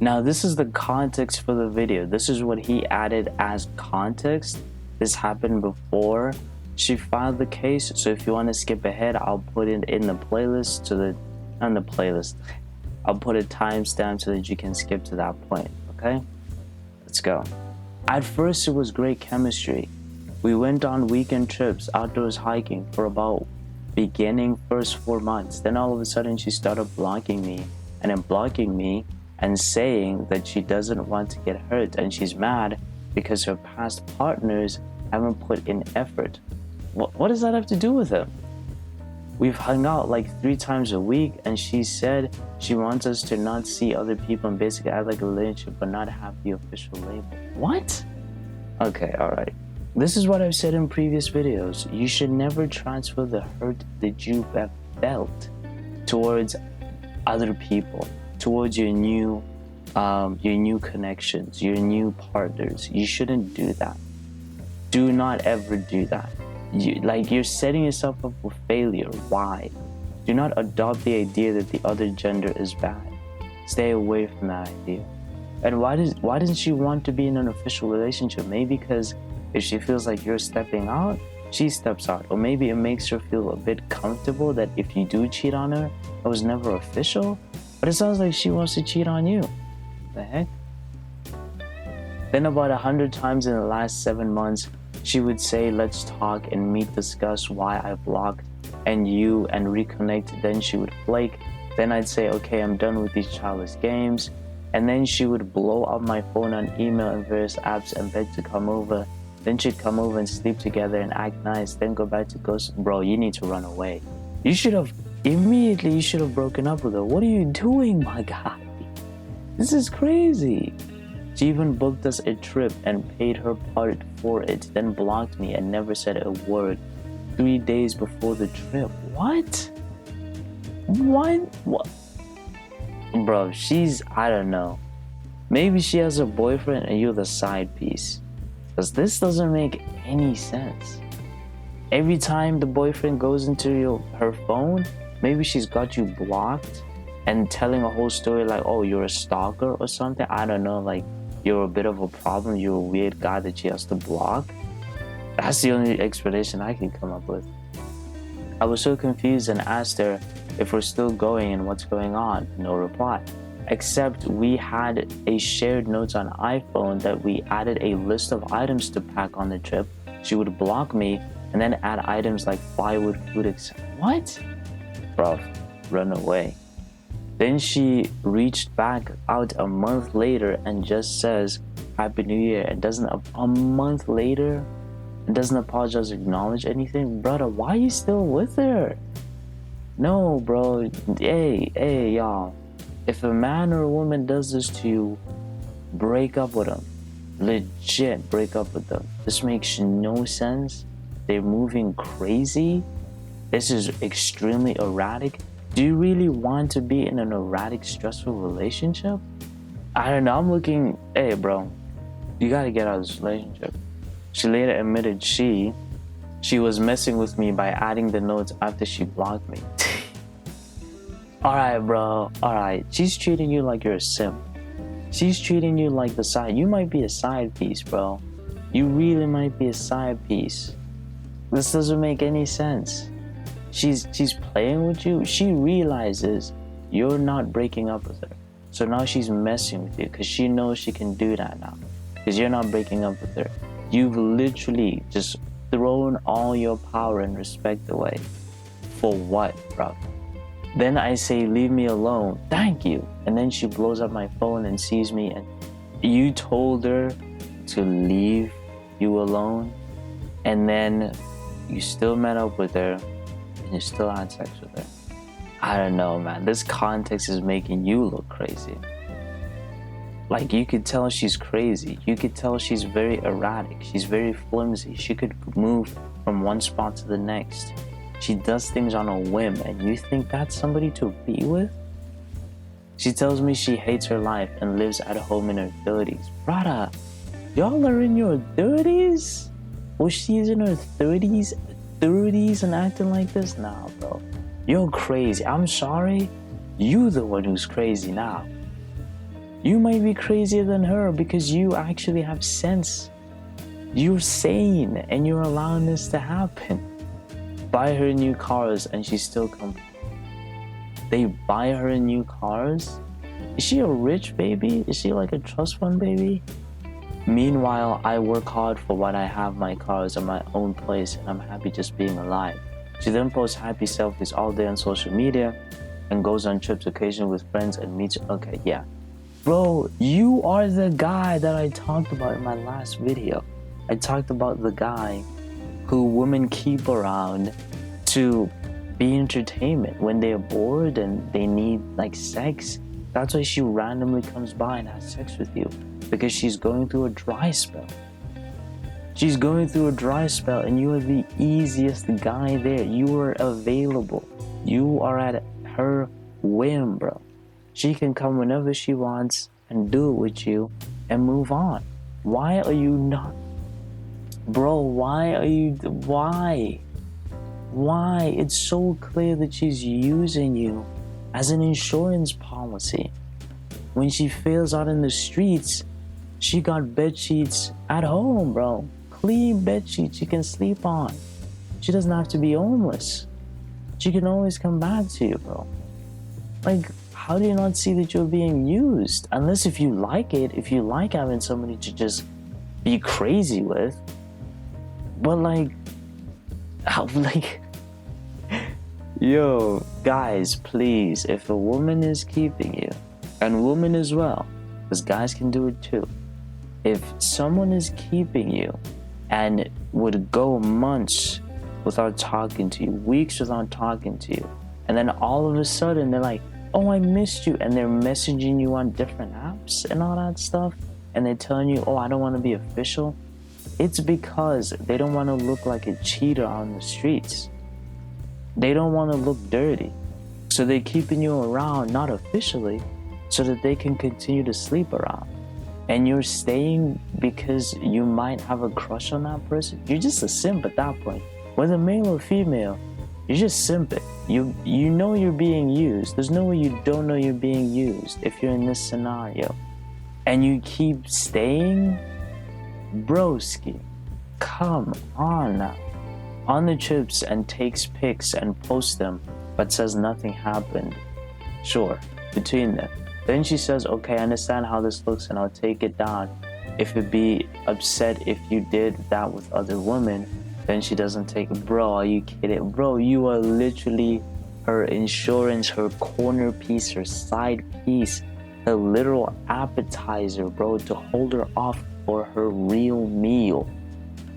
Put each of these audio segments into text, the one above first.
Now, this is the context for the video. This is what he added as context. This happened before she filed the case. So if you want to skip ahead, I'll put it in the playlist on the playlist. I'll put a timestamp so that you can skip to that point. Okay, let's go. At first, it was great chemistry. We went on weekend trips, outdoors hiking for about beginning first 4 months. Then all of a sudden she started blocking me and saying that she doesn't want to get hurt and she's mad because her past partners haven't put in effort. What does that have to do with him? We've hung out like 3 times a week and she said she wants us to not see other people and basically act like a relationship but not have the official label. What? Okay, alright. This is what I've said in previous videos. You should never transfer the hurt that you have felt towards other people, towards your new connections, your new partners. You shouldn't do that. Do not ever do that. You're setting yourself up for failure. Why? Do not adopt the idea that the other gender is bad. Stay away from that idea. And why doesn't she want to be in an official relationship? Maybe because if she feels like you're stepping out, she steps out. Or maybe it makes her feel a bit comfortable that if you do cheat on her, it was never official. But it sounds like she wants to cheat on you. What the heck? Then about 100 times in the last 7 months, she would say, let's talk and discuss why I blocked and reconnect. Then she would flake. Then I'd say, okay, I'm done with these childish games. And then she would blow up my phone on email and various apps and beg to come over. Then she'd come over and sleep together and act nice, then go back to ghost. Bro, you need to run away. You should have broken up with her. What are you doing, my guy? This is crazy. She even booked us a trip and paid her part for it, then blocked me and never said a word 3 days before the trip. What? Bro, I don't know. Maybe she has a boyfriend and you're the side piece. Because this doesn't make any sense. Every time the boyfriend goes into her phone, maybe she's got you blocked and telling a whole story like, oh, you're a stalker or something. I don't know, like you're a bit of a problem. You're a weird guy that she has to block. That's the only explanation I can come up with. I was so confused and asked her if we're still going and what's going on. No reply. Except we had a shared notes on iPhone that we added a list of items to pack on the trip. She would block me and then add items like plywood, food, etc. What? Bro, run away. Then she reached back out a month later and just says, Happy New Year. And a month later, and doesn't apologize or acknowledge anything. Brother, why are you still with her? No, bro. Hey, y'all. If a man or a woman does this to you, break up with them. Legit, break up with them. This makes no sense. They're moving crazy. This is extremely erratic. Do you really want to be in an erratic, stressful relationship? I don't know. Hey, bro, you gotta get out of this relationship. She later admitted she was messing with me by adding the notes after she blocked me. Alright, bro. Alright. She's treating you like you're a simp. She's treating you like the side. You might be a side piece, bro. You really might be a side piece. This doesn't make any sense. She's playing with you. She realizes you're not breaking up with her. So now she's messing with you because she knows she can do that now. Because you're not breaking up with her. You've literally just thrown all your power and respect away. For what, bro? Then I say, leave me alone. Thank you. And then she blows up my phone and sees me. And you told her to leave you alone. And then you still met up with her. And you still had sex with her. I don't know, man. This context is making you look crazy. Like, you could tell she's crazy. You could tell she's very erratic. She's very flimsy. She could move from one spot to the next. She does things on a whim, and you think that's somebody to be with? She tells me she hates her life and lives at home in her 30s. Brother, y'all are in your 30s? Well, she's in her 30s and acting like this? Nah, bro. You're crazy. I'm sorry. You the one who's crazy now. You might be crazier than her because you actually have sense. You're sane and you're allowing this to happen. Buy her new cars and she still comes. They buy her new cars? Is she a rich baby? Is she like a trust fund baby? Meanwhile, I work hard for what I have, my cars and my own place, and I'm happy just being alive. She then posts happy selfies all day on social media and goes on trips occasionally with friends and meets. Okay, yeah. Bro, you are the guy that I talked about in my last video. I talked about the guy who women keep around to be entertainment when they're bored and they need like sex. That's why she randomly comes by and has sex with you, because she's going through a dry spell. She's going through a dry spell and you are the easiest guy there. You are available. You are at her whim, bro. She can come whenever she wants and do it with you and move on. Why are you not? Bro, why? It's so clear that she's using you as an insurance policy. When she fails out in the streets, she got bed sheets at home, bro. Clean bed sheets she can sleep on. She doesn't have to be homeless. She can always come back to you, bro. Like, how do you not see that you're being used? Unless if you like it, if you like having somebody to just be crazy with. But like, yo, guys, please, if a woman is keeping you, and women as well, because guys can do it too. If someone is keeping you and would go months without talking to you, weeks without talking to you, and then all of a sudden they're like, oh, I missed you, and they're messaging you on different apps and all that stuff, and they're telling you, oh, I don't want to be official, it's because they don't want to look like a cheater on the streets. They don't want to look dirty. So they're keeping you around, not officially, so that they can continue to sleep around. And you're staying because you might have a crush on that person. You're just a simp at that point. Whether male or female, you're just simping. You know you're being used. There's no way you don't know you're being used if you're in this scenario. And you keep staying? Broski, come on now. On the trips and takes pics and posts them, but says nothing happened. Sure, between them. Then she says, okay, I understand how this looks and I'll take it down. If it'd be upset if you did that with other women, then she doesn't take it. Bro, are you kidding? Bro, you are literally her insurance, her corner piece, her side piece, her literal appetizer, bro, to hold her off for her real meal.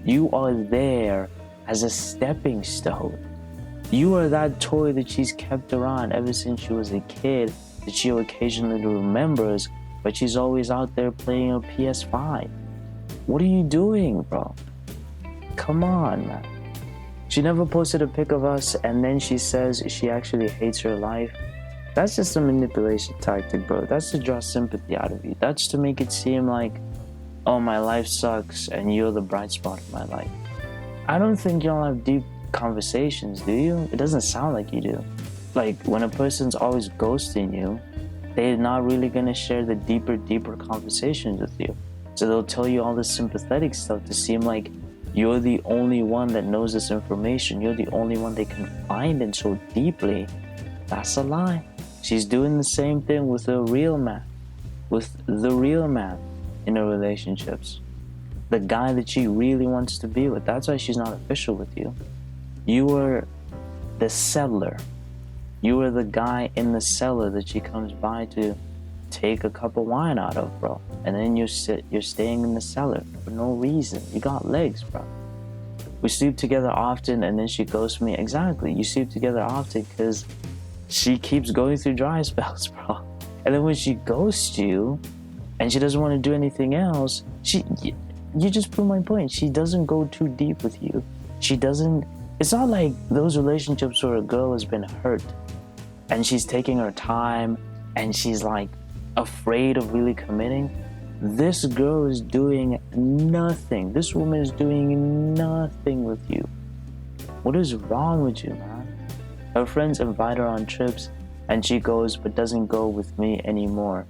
You are there as a stepping stone. You are that toy that she's kept around ever since she was a kid, that she occasionally remembers, but she's always out there playing a PS5. What are you doing, bro? Come on, man. She never posted a pic of us, and then she says she actually hates her life. That's just a manipulation tactic, bro. That's to draw sympathy out of you. That's to make it seem like, oh, my life sucks and you're the bright spot of my life. I don't think y'all have deep conversations, do you? It doesn't sound like you do. Like, when a person's always ghosting you, they're not really gonna share the deeper conversations with you. So they'll tell you all this sympathetic stuff to seem like you're the only one that knows this information. You're the only one they can find in so deeply. That's a lie. She's doing the same thing with the real man in her relationships. The guy that she really wants to be with. That's why she's not official with you. You were the settler. You were the guy in the cellar that she comes by to take a cup of wine out of, bro. And then you're staying in the cellar for no reason. You got legs, bro. We sleep together often and then she ghosts me. Exactly. You sleep together often because she keeps going through dry spells, bro. And then when she ghosts you and she doesn't want to do anything else, you just prove my point. She doesn't go too deep with you. It's not like those relationships where a girl has been hurt and she's taking her time and she's like afraid of really committing. This girl is doing nothing. This woman is doing nothing with you. What is wrong with you, man? Her friends invite her on trips and she goes but doesn't go with me anymore.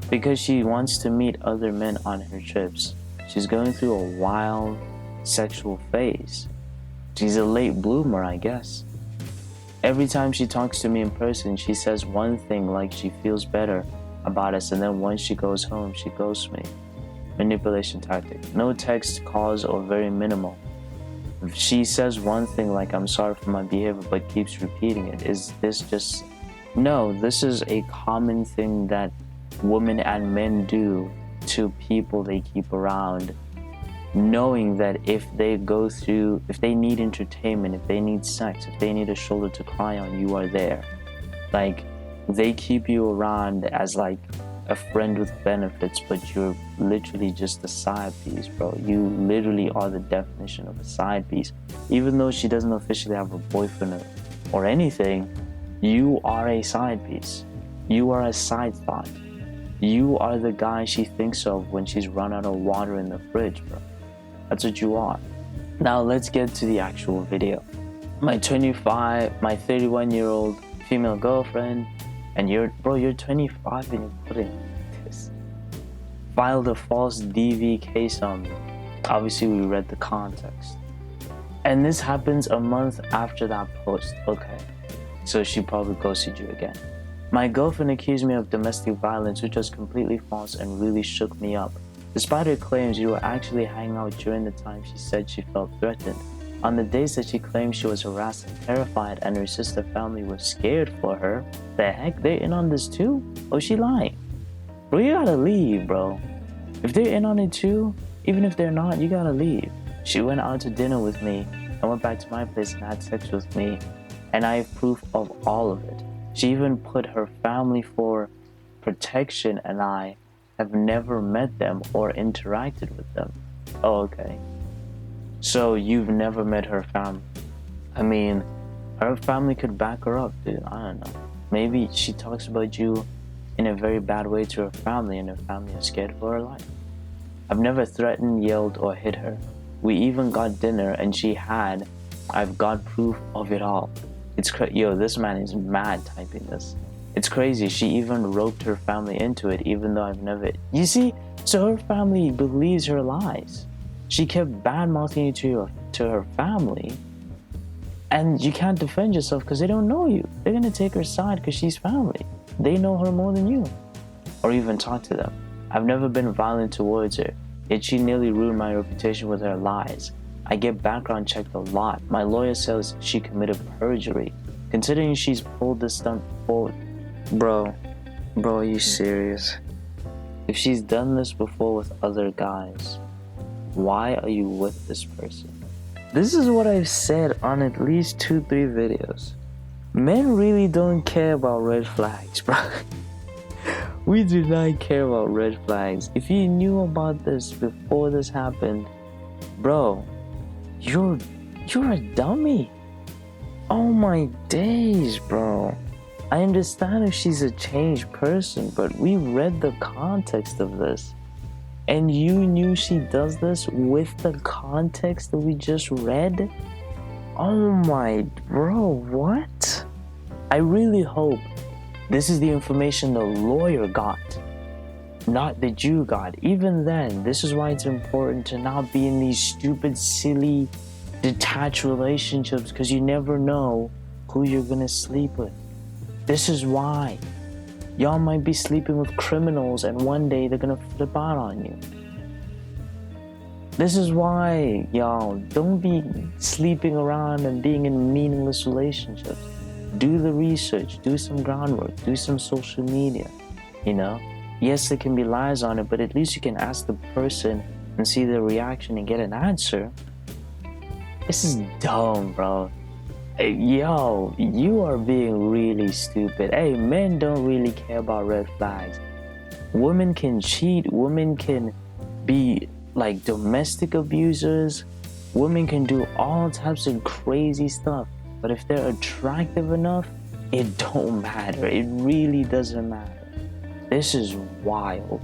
because she wants to meet other men on her trips. She's going through a wild sexual phase. She's a late bloomer, I guess. Every time she talks to me in person, she says one thing like she feels better about us, and then once she goes home, she ghosts me. Manipulation tactic. No text, calls, or very minimal. She says one thing like I'm sorry for my behavior, but keeps repeating it. Is this just... No, this is a common thing that women and men do to people they keep around, knowing that if they need entertainment, if they need sex, if they need a shoulder to cry on, you are there. Like, they keep you around as like a friend with benefits, but you're literally just a side piece, bro. You literally are the definition of a side piece. Even though she doesn't officially have a boyfriend or anything, you are a side piece. You are a side thought. You are the guy she thinks of when she's run out of water in the fridge, bro. That's what you are. Now let's get to the actual video. My 31-year-old female girlfriend, and you're 25 and you're putting this, filed a false DV case on me. Obviously, we read the context. And this happens a month after that post. Okay, so she probably ghosted you again. My girlfriend accused me of domestic violence, which was completely false and really shook me up. Despite her claims, you were actually hanging out during the time she said she felt threatened. On the days that she claimed she was harassed and terrified and her sister family was scared for her, the heck, they're in on this too? Oh, she lying? Bro, you gotta leave, bro. If they're in on it too, even if they're not, you gotta leave. She went out to dinner with me and went back to my place and had sex with me, and I have proof of all of it. She even put her family for protection, and I have never met them or interacted with them. Oh, okay. So you've never met her family. I mean, her family could back her up, dude. I don't know. Maybe she talks about you in a very bad way to her family, and her family is scared for her life. I've never threatened, yelled, or hit her. We even got dinner, and I've got proof of it all. Yo, this man is mad typing this. It's crazy. She even roped her family into it, even though I've never... You see? So her family believes her lies. She kept bad-mouthing you to her family, and you can't defend yourself because they don't know you. They're going to take her side because she's family. They know her more than you. Or even talk to them. I've never been violent towards her, yet she nearly ruined my reputation with her lies. I get background checked a lot. My lawyer says she committed perjury. Considering she's pulled this stunt forward... Bro, are you serious? If she's done this before with other guys, why are you with this person? This is what I've said on at least 2-3 videos. Men really don't care about red flags, bro. We do not care about red flags. If you knew about this before this happened, bro, you're a dummy. Oh my days, bro. I understand if she's a changed person, but we read the context of this. And you knew she does this with the context that we just read? Oh my, bro, what? I really hope this is the information the lawyer got, not that you got. Even then, this is why it's important to not be in these stupid, silly, detached relationships, because you never know who you're gonna sleep with. This is why. Y'all might be sleeping with criminals and one day they're gonna flip out on you. This is why, y'all, don't be sleeping around and being in meaningless relationships. Do the research, do some groundwork, do some social media, you know? Yes, there can be lies on it, but at least you can ask the person and see their reaction and get an answer. This is dumb, bro. Hey, yo, you are being really stupid. Hey, men don't really care about red flags. Women can cheat, women can be like domestic abusers, women can do all types of crazy stuff, but if they're attractive enough, it don't matter. It really doesn't matter. This is wild.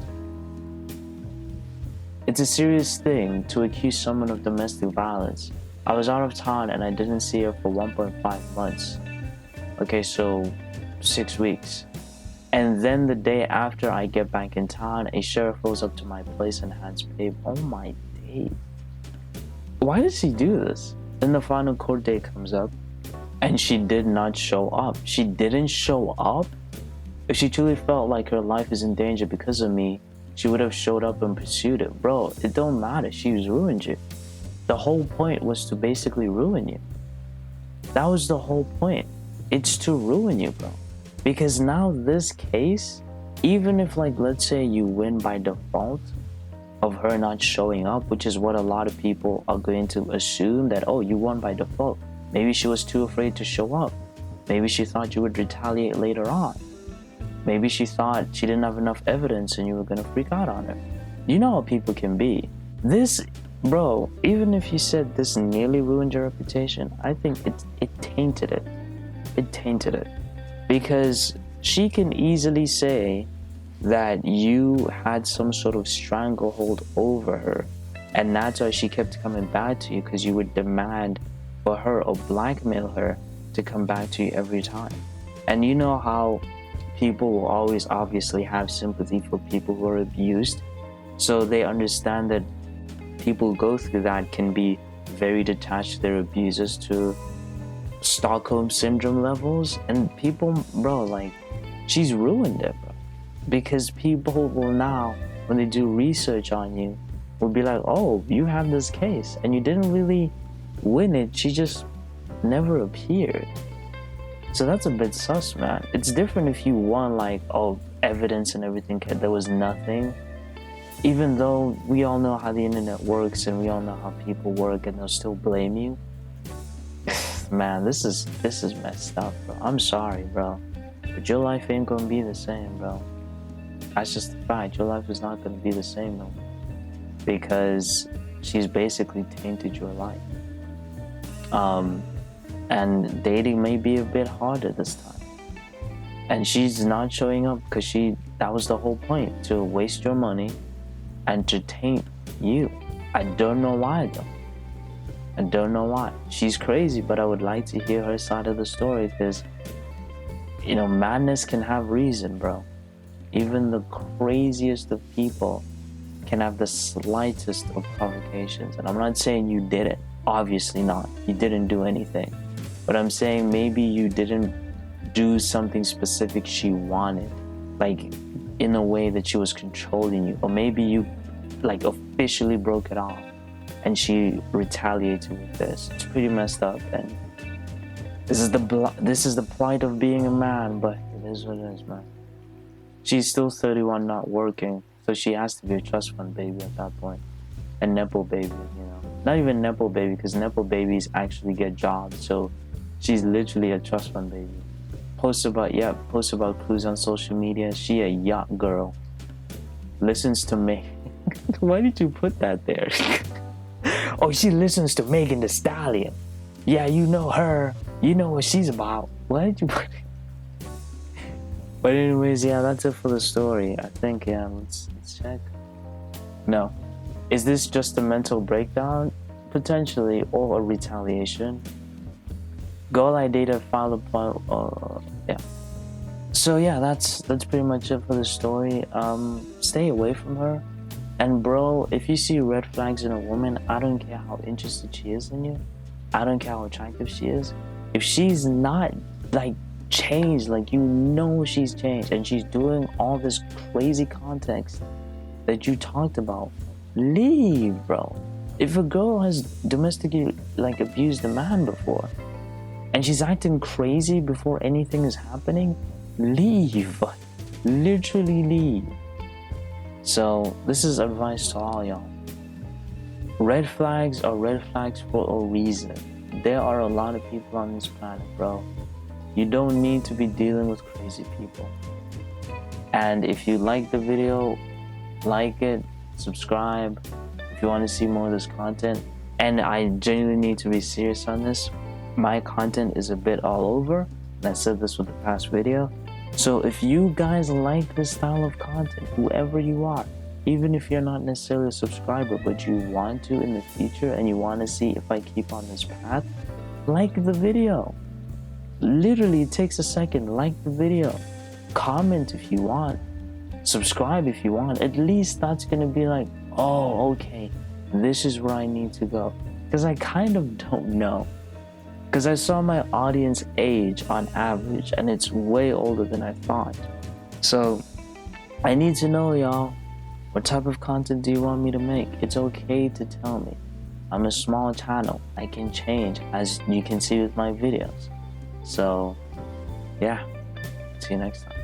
It's a serious thing to accuse someone of domestic violence. I was out of town and I didn't see her for 1.5 months. Okay, so 6 weeks. And then the day after I get back in town, a sheriff rolls up to my place and hands babe. Oh my days. Why did she do this? Then the final court date comes up and she did not show up. She didn't show up? If she truly felt like her life is in danger because of me, she would have showed up and pursued it. Bro, it don't matter. She's ruined you. The whole point was to basically ruin you. That was the whole point. It's to ruin you, bro. Because now this case, even if like, let's say you win by default of her not showing up, which is what a lot of people are going to assume that, oh, you won by default. Maybe she was too afraid to show up. Maybe she thought you would retaliate later on. Maybe she thought she didn't have enough evidence and you were gonna freak out on her. You know how people can be. This, bro, even if you said this nearly ruined your reputation, I think it tainted it. It tainted it. Because she can easily say that you had some sort of stranglehold over her, and that's why she kept coming back to you, because you would demand for her or blackmail her to come back to you every time. And you know how people will always obviously have sympathy for people who are abused, so they understand that people who go through that can be very detached to their abusers to Stockholm syndrome levels. And people, bro, like, she's ruined it, bro, because people will now, when they do research on you, will be like, oh, you have this case and you didn't really win it, she just never appeared. So that's a bit sus, man. It's different if you won, like, oh, evidence and everything, there was nothing. Even though we all know how the internet works and we all know how people work, and they'll still blame you. Man, this is messed up, bro. I'm sorry, bro, but your life ain't gonna be the same, bro. That's just the fact. Your life is not gonna be the same no more, because she's basically tainted your life. And dating may be a bit harder this time. And she's not showing up because that was the whole point, to waste your money and to taint you. I don't know why though. I don't know why. She's crazy, but I would like to hear her side of the story, because, you know, madness can have reason, bro. Even the craziest of people can have the slightest of provocations. And I'm not saying you did it. Obviously not. You didn't do anything. But I'm saying maybe you didn't do something specific she wanted, like in a way that she was controlling you. Or maybe you like officially broke it off and she retaliated with this. It's pretty messed up, and this is the plight of being a man, but it is what it is, man. She's still 31, not working, so she has to be a trust fund baby at that point. A nepo baby, you know. Not even nepo baby, because nepo babies actually get jobs, so she's literally a trust fund baby. Posts about cruise on social media. She a yacht girl. Listens to me. Why did you put that there? Oh, she listens to Megan Thee Stallion. Yeah, you know her. You know what she's about. Why did you put it? But anyways, yeah, that's it for the story. I think, yeah, let's check. No. Is this just a mental breakdown? Potentially, or a retaliation? Goal ID to file a point, yeah. So yeah, that's pretty much it for the story. Stay away from her. And bro, if you see red flags in a woman, I don't care how interested she is in you. I don't care how attractive she is. If she's not like changed, like you know she's changed, and she's doing all this crazy context that you talked about, leave, bro. If a girl has domestically like abused a man before, and she's acting crazy before anything is happening, leave. Literally leave. So this is advice to all y'all. Red flags are red flags for a reason. There are a lot of people on this planet, bro. You don't need to be dealing with crazy people. And if you like the video, like it, subscribe if you want to see more of this content. And I genuinely need to be serious on this. My content is a bit all over, and I said this with the past video. So if you guys like this style of content, whoever you are, even if you're not necessarily a subscriber, but you want to in the future and you want to see if I keep on this path, like the video. Literally, it takes a second. Like the video. comment if you want, subscribe if you want. At least that's gonna be like, oh, okay, this is where I need to go. Because I kind of don't know. Because I saw my audience age on average, and it's way older than I thought. So I need to know, y'all, what type of content do you want me to make? It's okay to tell me. I'm a small channel. I can change, as you can see with my videos. So yeah, see you next time.